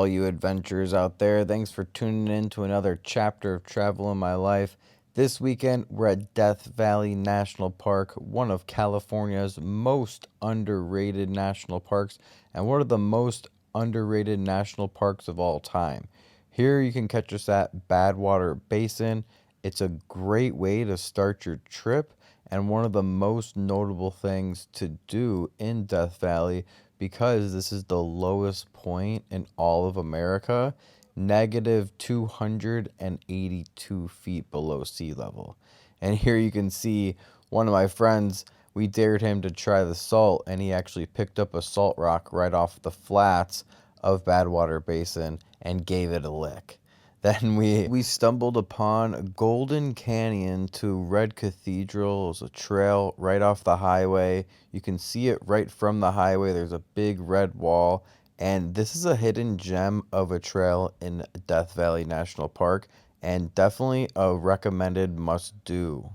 you adventurers out there. Thanks for tuning in to another chapter of travel in my life. This weekend, we're at Death Valley National Park, one of California's most underrated national parks, and one of the most underrated national parks of all time. Here you can catch us at Badwater Basin. It's a great way to start your trip, and one of the most notable things to do in Death Valley because this is the lowest point in all of America, negative 282 feet below sea level. And here you can see one of my friends, we dared him to try the salt, and he actually picked up a salt rock right off the flats of Badwater Basin and gave it a lick. Then we stumbled upon Golden Canyon to Red Cathedral. It was a trail right off the highway. You can see it right from the highway. There's a big red wall. And this is a hidden gem of a trail in Death Valley National Park, and definitely a recommended must-do.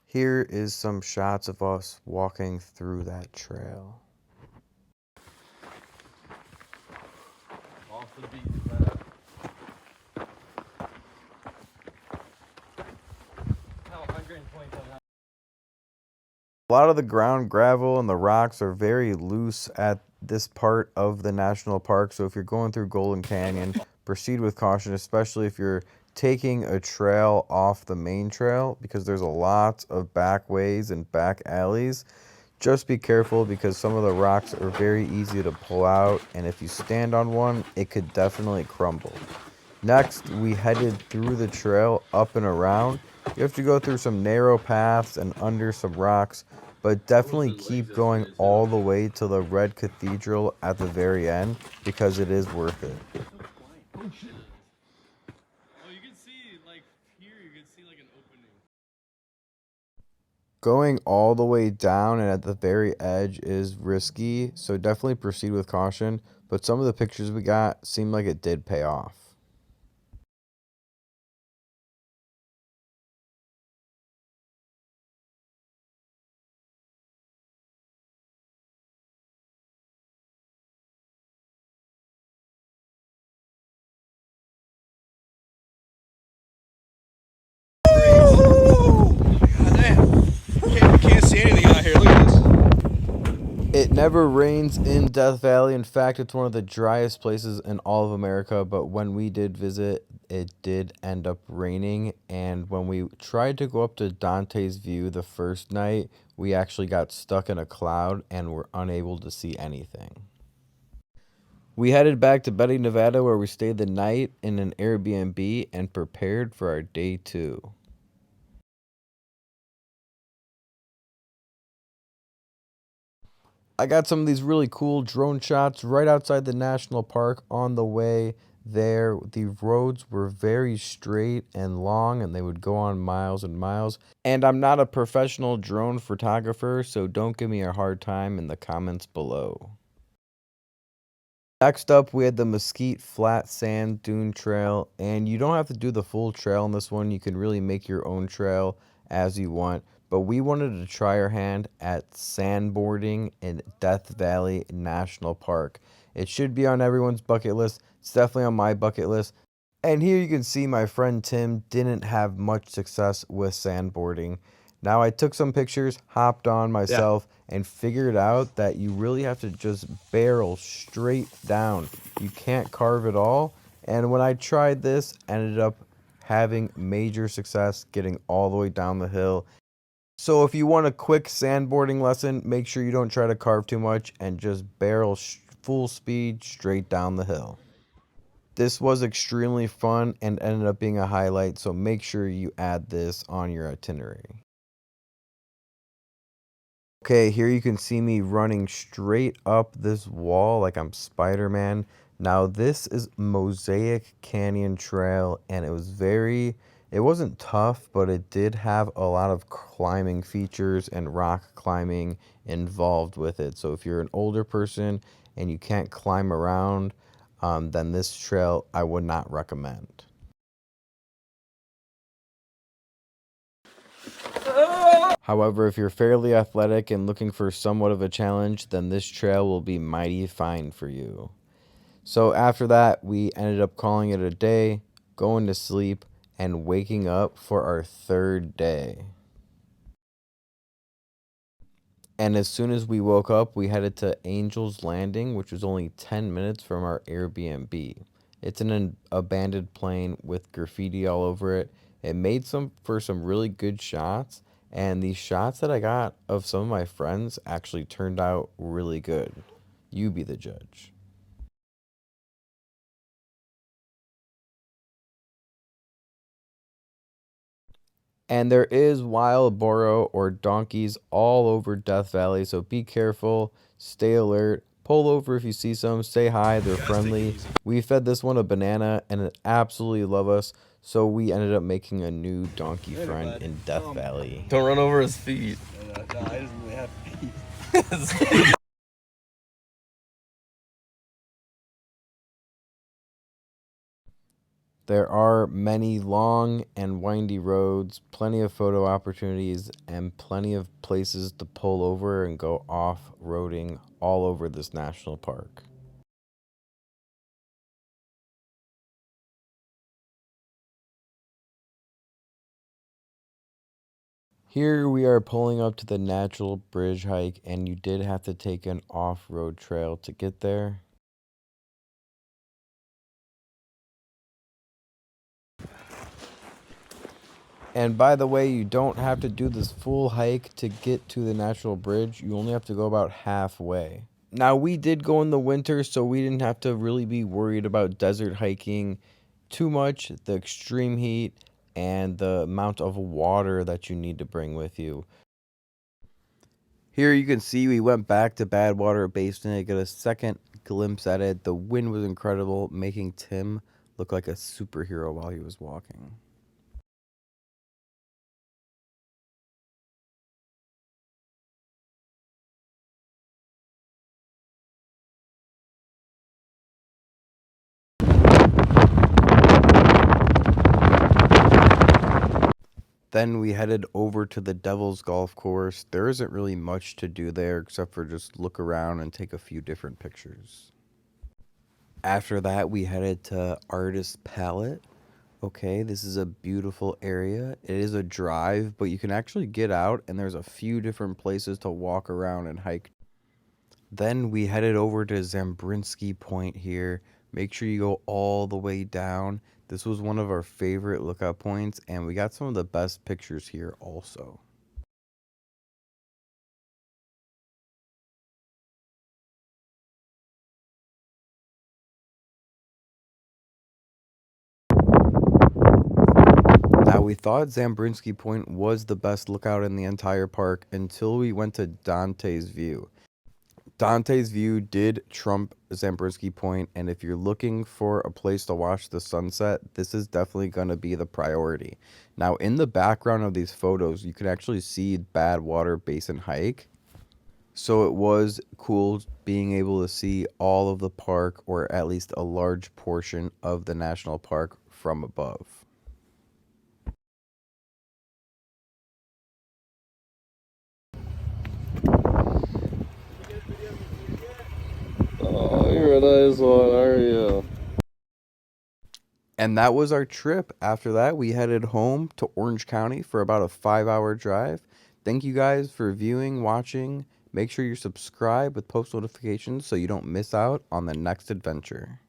Here is some shots of us walking through that trail. Off the beaten path. A lot of the ground gravel and the rocks are very loose at this part of the national park, so if you're going through Golden Canyon, proceed with caution, especially if you're taking a trail off the main trail, because there's a lot of back ways and back alleys. Just be careful because some of the rocks are very easy to pull out, and if you stand on one, it could definitely crumble. Next, we headed through the trail up and around. You have to go through some narrow paths and under some rocks, but definitely keep going all the way to the Red Cathedral at the very end because it is worth it. Oh shit. Oh, you can see, like, here, you can see, like, an opening. Going all the way down and at the very edge is risky, so definitely proceed with caution, but some of the pictures we got seemed like it did pay off. Can't see anything out here. Look at this. It never rains in Death Valley. In fact, it's one of the driest places in all of America, but when we did visit, it did end up raining, and when we tried to go up to Dante's View the first night, we actually got stuck in a cloud and were unable to see anything. We headed back to Betty, Nevada, where we stayed the night in an Airbnb and prepared for our day 2. I got some of these really cool drone shots right outside the national park on the way there. The roads were very straight and long, and they would go on miles and miles. And I'm not a professional drone photographer, so don't give me a hard time in the comments below. Next up, we had the Mesquite Flat Sand Dune Trail, and you don't have to do the full trail on this one. You can really make your own trail as you want, but we wanted to try our hand at sandboarding in Death Valley National Park. It should be on everyone's bucket list. It's definitely on my bucket list. And here you can see my friend Tim didn't have much success with sandboarding. Now I took some pictures, hopped on myself, and figured out that you really have to just barrel straight down. You can't carve at all. And when I tried this, ended up having major success getting all the way down the hill. So if you want a quick sandboarding lesson, make sure you don't try to carve too much and just barrel full speed straight down the hill. This was extremely fun and ended up being a highlight, so make sure you add this on your itinerary. Okay, here you can see me running straight up this wall like I'm Spider-Man. Now this is Mosaic Canyon Trail, and it wasn't tough, but it did have a lot of climbing features and rock climbing involved with it. So if you're an older person and you can't climb around, then this trail I would not recommend. However, if you're fairly athletic and looking for somewhat of a challenge, then this trail will be mighty fine for you. So after that, we ended up calling it a day, going to sleep, and waking up for our third day. And as soon as we woke up, we headed to Angel's Landing, which was only 10 minutes from our Airbnb. It's an abandoned plane with graffiti all over it. It made some really good shots, and the shots that I got of some of my friends actually turned out really good. You be the judge. And there is wild burro or donkeys all over Death Valley, so be careful, stay alert, pull over if you see some, say hi, they're friendly. We fed this one a banana and it absolutely loved us, so we ended up making a new donkey friend in Death Valley. Don't run over his feet. No, he doesn't really have feet. There are many long and windy roads, plenty of photo opportunities, and plenty of places to pull over and go off-roading all over this national park. Here we are pulling up to the natural bridge hike, and you did have to take an off-road trail to get there. And by the way, you don't have to do this full hike to get to the natural bridge. You only have to go about halfway. Now, we did go in the winter, so we didn't have to really be worried about desert hiking too much, the extreme heat, and the amount of water that you need to bring with you. Here you can see we went back to Badwater Basin to get a second glimpse at it. The wind was incredible, making Tim look like a superhero while he was walking. Then we headed over to the Devil's Golf Course. There isn't really much to do there except for just look around and take a few different pictures. After that, we headed to Artist Palette. Okay, this is a beautiful area. It is a drive, but you can actually get out and there's a few different places to walk around and hike. Then we headed over to Zambrinsky Point here. Make sure you go all the way down. This was one of our favorite lookout points, and we got some of the best pictures here also. Now, we thought Zambrinsky Point was the best lookout in the entire park until we went to Dante's View. Dante's View did trump Zambrinsky Point, and if you're looking for a place to watch the sunset, this is definitely going to be the priority. Now, in the background of these photos, you can actually see Badwater Basin Hike. So it was cool being able to see all of the park, or at least a large portion of the national park from above. Oh, you're a nice one, are you? And that was our trip. After that, we headed home to Orange County for about a 5-hour drive. Thank you guys for viewing, watching. Make sure you subscribe with post notifications so you don't miss out on the next adventure.